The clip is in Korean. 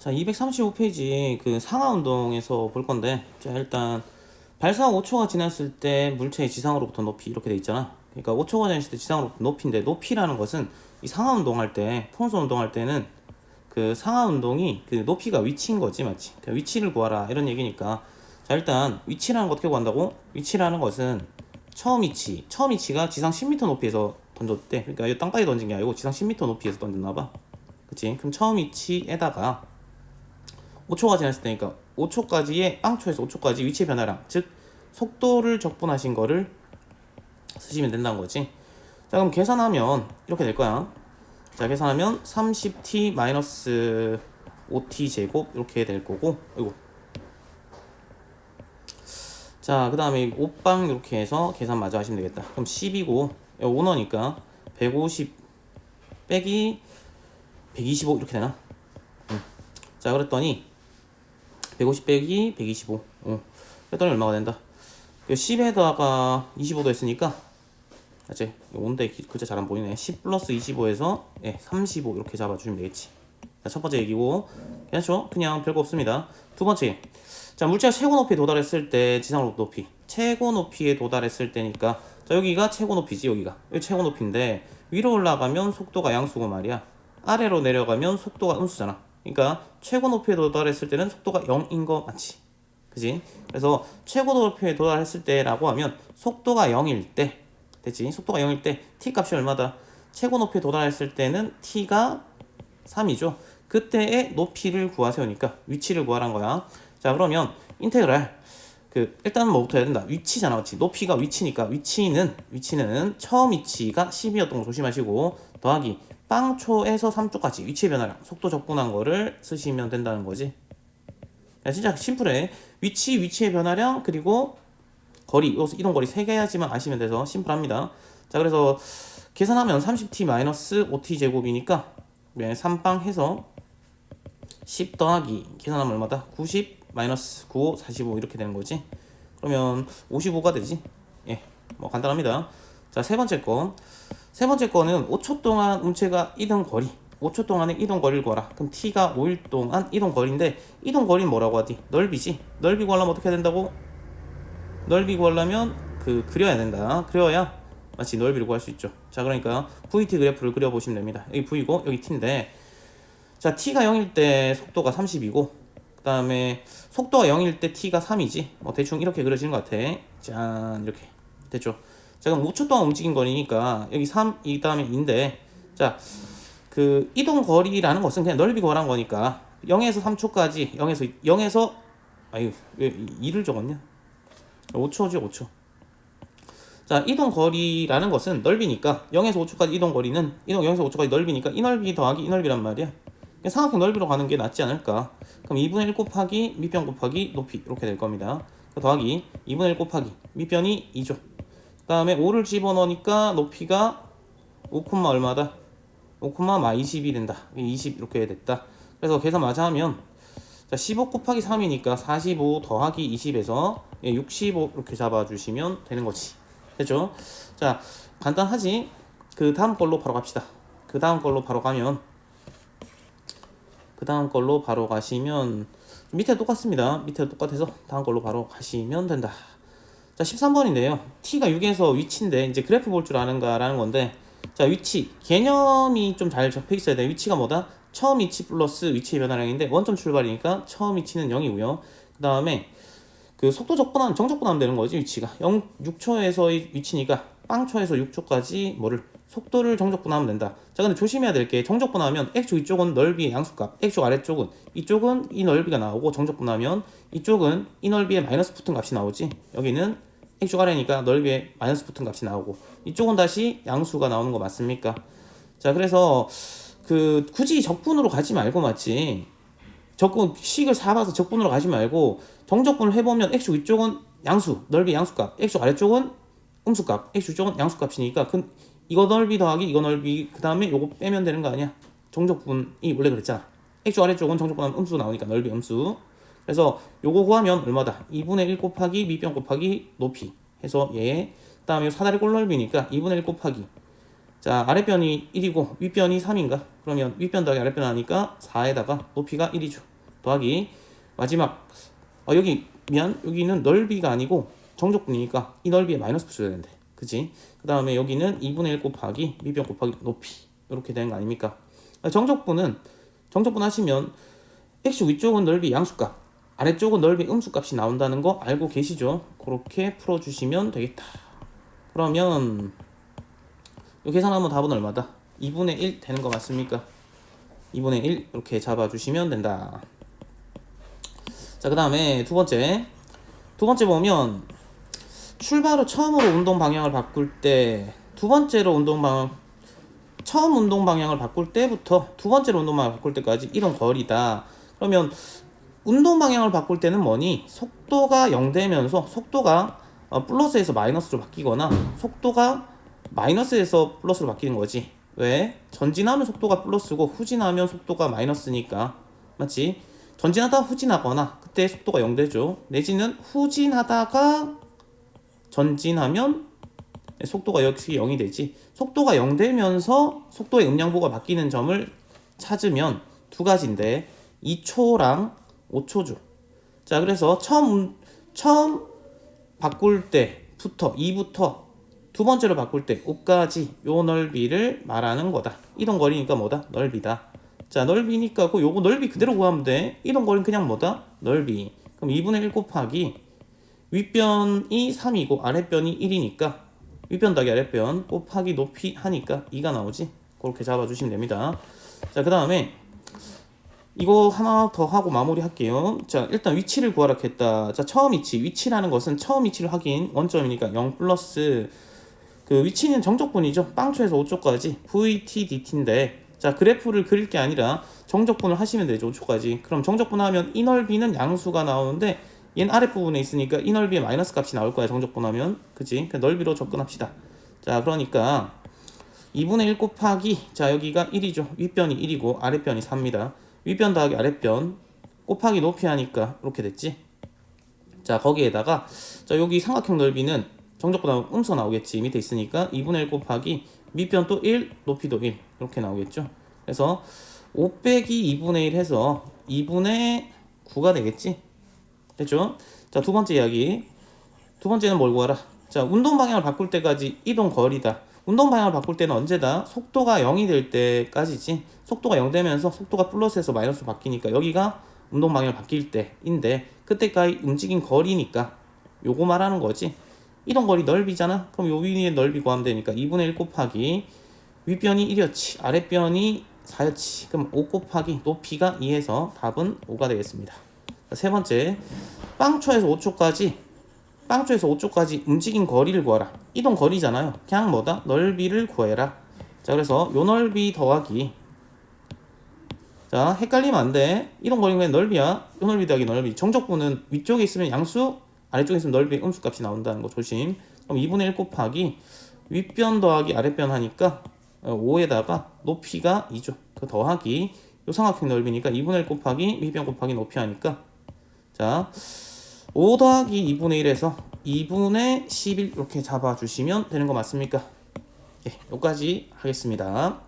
자, 235페이지 그 상하 운동에서 볼 건데, 자, 일단 발사 5초가 지났을 때 물체의 지상으로부터 높이 이렇게 돼 있잖아. 그러니까 5초가 지났을 때 지상으로부터 높이인데, 높이라는 것은 이 상하 운동할 때, 포원선 운동할 때는 그 상하 운동이 그 높이가 위치인 거지, 맞지? 그 위치를 구하라 이런 얘기니까. 자, 일단 위치라는 거 어떻게 구한다고? 위치라는 것은 처음 위치가 지상 10m 높이에서 던졌대. 그러니까 이 땅바닥에 던진 게 아니고 지상 10m 높이에서 던졌나 봐. 그치? 그럼 처음 위치에다가 5초가 지났을 때니까 5초까지의 빵초에서 5초까지 위치 변화량, 즉 속도를 적분하신 거를 쓰시면 된다는 거지. 자, 그럼 계산하면 이렇게 될 거야. 자, 계산하면 30t-5t 제곱 이렇게 될 거고, 이거. 자, 그 다음에 5빵 이렇게 해서 계산 마저 하시면 되겠다. 그럼 10이고 5너니까 150 빼기 125 이렇게 되나? 자, 그랬더니 150 빼기 125. 그랬더니 얼마가 된다? 10에다가 25도 했으니까, 맞지? 5인데 글자 잘 안 보이네. 10 플러스 25에서 35 이렇게 잡아주시면 되겠지. 자, 첫 번째 얘기고, 괜찮죠? 그냥 별거 없습니다. 두 번째, 자, 물체가 최고 높이에 도달했을 때 지상으로부터 높이, 최고 높이에 도달했을 때니까, 자, 여기가 최고 높이지. 여기 최고 높이인데 위로 올라가면 속도가 양수고 말이야. 아래로 내려가면 속도가 음수잖아. 그러니까 최고 높이에 도달했을 때는 속도가 0인 거 맞지? 그지? 그래서 최고 높이에 도달했을 때라고 하면 속도가 0일 때, 됐지? 속도가 0일 때 t 값이 얼마다? 최고 높이에 도달했을 때는 t가 3이죠. 그때의 높이를 구하세요니까 위치를 구하란 거야. 자, 그러면 인테그랄 일단은 뭐부터 해야 된다? 위치잖아, 맞지? 높이가 위치니까 위치는 처음 위치가 10이었던 거 조심하시고 더하기 빵초에서 3초까지 위치 변화량 속도 적분한 거를 쓰시면 된다는 거지. 야, 진짜 심플해. 위치의 변화량 그리고 거리, 이동 거리 3개야지만 아시면 돼서 심플합니다. 자, 그래서 계산하면 30t-5t 제곱이니까 3빵 해서 10 더하기 계산하면 얼마다? 90 마이너스 95 45 이렇게 되는 거지. 그러면 55가 되지. 뭐 간단합니다. 자, 세 번째 거는 5초 동안 물체가 이동 거리, 5초 동안의 이동 거리를 구하라. 그럼 t가 5일 동안 이동 거리인데, 이동 거리는 뭐라고 하지? 넓이지. 넓이 구하려면 어떻게 해야 된다고? 넓이 구하려면 그려야 된다. 그려야 마치 넓이를 구할 수 있죠. 자, 그러니까 VT 그래프를 그려보시면 됩니다. 여기 V고 여기 T인데, 자, t가 0일 때 속도가 30이고, 그 다음에 속도가 0일 때 t가 3이지. 뭐 대충 이렇게 그려지는 것 같아. 짠, 이렇게 됐죠. 자, 그럼 5초 동안 움직인 거리니까 여기 3, 이 다음에 2인데, 자, 그 이동 거리라는 것은 그냥 넓이 구하란 거니까 0에서 3초까지 0에서 아유, 왜 2를 적었냐? 5초지 5초. 자, 이동 거리라는 것은 넓이니까 0에서 5초까지 이동 거리는 0에서 5초까지 넓이니까 이 넓이 더하기 이 넓이란 말이야. 삼각형 넓이로 가는 게 낫지 않을까? 그럼 2분의 1 곱하기 밑변 곱하기 높이 이렇게 될 겁니다. 더하기 2분의 1 곱하기 밑변이 2죠. 그 다음에 5를 집어넣으니까 높이가 5, 얼마다? 5, -20이 된다. 20 이렇게 됐다. 그래서 계산 마저 하면, 자, 15 곱하기 3이니까 45 더하기 20에서 65 이렇게 잡아주시면 되는 거지. 됐죠? 자, 간단하지? 그 다음 걸로 바로 갑시다. 그 다음 걸로 바로 가시면 밑에 똑같습니다. 밑에 똑같아서 다음 걸로 바로 가시면 된다. 자, 13번인데요. t가 6에서 위치인데 이제 그래프 볼 줄 아는가라는 건데, 자, 위치 개념이 좀 잘 적혀 있어야 돼. 위치가 뭐다? 처음 위치 플러스 위치의 변화량인데 원점 출발이니까 처음 위치는 0이고요. 그 다음에 그 속도 적분하면 정적분하면 되는 거지. 위치가 0.6초에서의 위치니까 빵초에서 6초까지 뭐를 속도를 정적분하면 된다. 자, 근데 조심해야 될 게, 정적분하면 x축 이쪽은 넓이의 양수값, x축 아래쪽은 이쪽은 이 넓이가 나오고, 정적분하면 이쪽은 이 넓이에 마이너스 붙은 값이 나오지. 여기는 x축 아래니까 넓이에 마이너스 붙은 값이 나오고, 이쪽은 다시 양수가 나오는 거 맞습니까? 자, 그래서 굳이 적분으로 가지 말고, 맞지? 식을 사봐서 적분으로 가지 말고 정적분을 해보면 x축 위쪽은 양수, 넓이 양수값, x축 아래쪽은 음수값, x축 쪽은 양수값이니까 이거 넓이 더하기 이거 넓이 그 다음에 요거 빼면 되는 거 아니야? 정적분이 원래 그랬잖아. x축 아래쪽은 정적분하면 음수 나오니까 넓이 음수. 그래서 요거 구하면 얼마다? 2분의 1 곱하기 밑변 곱하기 높이 해서 그 다음에 사다리 꼴넓이니까 2분의 1 곱하기, 자, 아랫변이 1이고 윗변이 3인가? 그러면 윗변 더하기 아랫변 하니까 4에다가 높이가 1이죠. 더하기 마지막 여기 미안 여기는 넓이가 아니고 정적분이니까 이 넓이에 마이너스 붙여야 되는데 그치? 그 다음에 여기는 2분의 1 곱하기 밑변 곱하기 높이 이렇게 되는 거 아닙니까? 정적분 하시면 x축 위쪽은 넓이 양수값 아래쪽은 넓이 음수값이 나온다는 거 알고 계시죠? 그렇게 풀어주시면 되겠다. 그러면 이 계산하면 답은 얼마다? 2분의 1 되는 거 맞습니까? 2분의 1 이렇게 잡아주시면 된다. 자, 그 다음에 두 번째 보면 출발 후 처음으로 운동 방향을 바꿀 때 처음 운동 방향을 바꿀 때부터 두 번째로 운동 방향을 바꿀 때까지 이런 거리다. 그러면 운동 방향을 바꿀 때는 뭐니? 속도가 0 되면서 속도가 플러스에서 마이너스로 바뀌거나 속도가 마이너스에서 플러스로 바뀌는 거지. 왜? 전진하면 속도가 플러스고 후진하면 속도가 마이너스니까. 맞지? 전진하다 후진하거나 그때 속도가 0 되죠. 내지는 후진하다가 전진하면 속도가 역시 0이 되지. 속도가 0 되면서 속도의 음량보가 바뀌는 점을 찾으면 두 가지인데 2초랑 5초죠. 자, 그래서 처음 바꿀 때부터 2부터 두 번째로 바꿀 때 5까지 요 넓이를 말하는 거다. 이동 거리니까 뭐다? 넓이다. 자, 넓이니까 요거 넓이 그대로 구하면 돼. 이동 거리는 그냥 뭐다? 넓이. 그럼 2분의 1 곱하기 윗변이 3이고 아랫변이 1이니까 윗변 더하기 아랫변 곱하기 높이 하니까 2가 나오지. 그렇게 잡아주시면 됩니다. 자, 그 다음에 이거 하나 더 하고 마무리 할게요. 자, 일단 위치를 구하라 했다. 자, 처음 위치라는 것은 처음 위치를 확인 원점이니까 0 플러스 그 위치는 정적분이죠. 빵초에서 5초까지 VT DT인데 자, 그래프를 그릴 게 아니라 정적분을 하시면 되죠. 5초까지. 그럼 정적분 하면 이 넓이는 양수가 나오는데 얘는 아랫부분에 있으니까 이 넓이에 마이너스 값이 나올 거야. 정적분 하면. 그치? 넓이로 접근합시다. 자, 그러니까 2분의 1 곱하기 자, 여기가 1이죠. 윗변이 1이고 아랫변이 4입니다. 윗변 더하기 아랫변 곱하기 높이 하니까 이렇게 됐지. 자, 거기에다가 자, 여기 삼각형 넓이는 정적보다 음수 나오겠지. 밑에 있으니까 2분의 1 곱하기 밑변 또 1 높이도 1 이렇게 나오겠죠. 그래서 5 빼기 2분의 1 해서 2분의 9가 되겠지. 됐죠? 자, 두 번째 이야기. 두 번째는 뭘 구하라? 자, 운동 방향을 바꿀 때까지 이동 거리다. 운동 방향을 바꿀 때는 언제다? 속도가 0이 될 때까지지. 속도가 0 되면서 속도가 플러스에서 마이너스로 바뀌니까 여기가 운동 방향을 바뀔 때인데 그때까지 움직인 거리니까 요거 말하는 거지. 이동 거리 넓이잖아. 그럼 요 위의 넓이 구하면 되니까 2분의 1 곱하기 윗변이 1이었지. 아랫변이 4였지. 그럼 5 곱하기 높이가 2에서 답은 5가 되겠습니다. 세 번째, 빵초에서 5초까지 움직인 거리를 구하라. 이동 거리잖아요. 그냥 뭐다? 넓이를 구해라. 자, 그래서 요 넓이 더하기 자, 헷갈리면 안 돼. 이동 거리는 그냥 넓이야. 요 넓이 더하기 넓이. 정적분은 위쪽에 있으면 양수, 아래쪽에 있으면 넓이 음수값이 나온다는 거 조심. 그럼 2분의 1 곱하기 윗변 더하기 아랫변 하니까 5에다가 높이가 2죠. 그 더하기 요 삼각형 넓이니까 2분의 1 곱하기 윗변 곱하기 높이 하니까 자, 5 더하기 2분의 1에서 2분의 11 이렇게 잡아주시면 되는 거 맞습니까? 예, 여기까지 하겠습니다.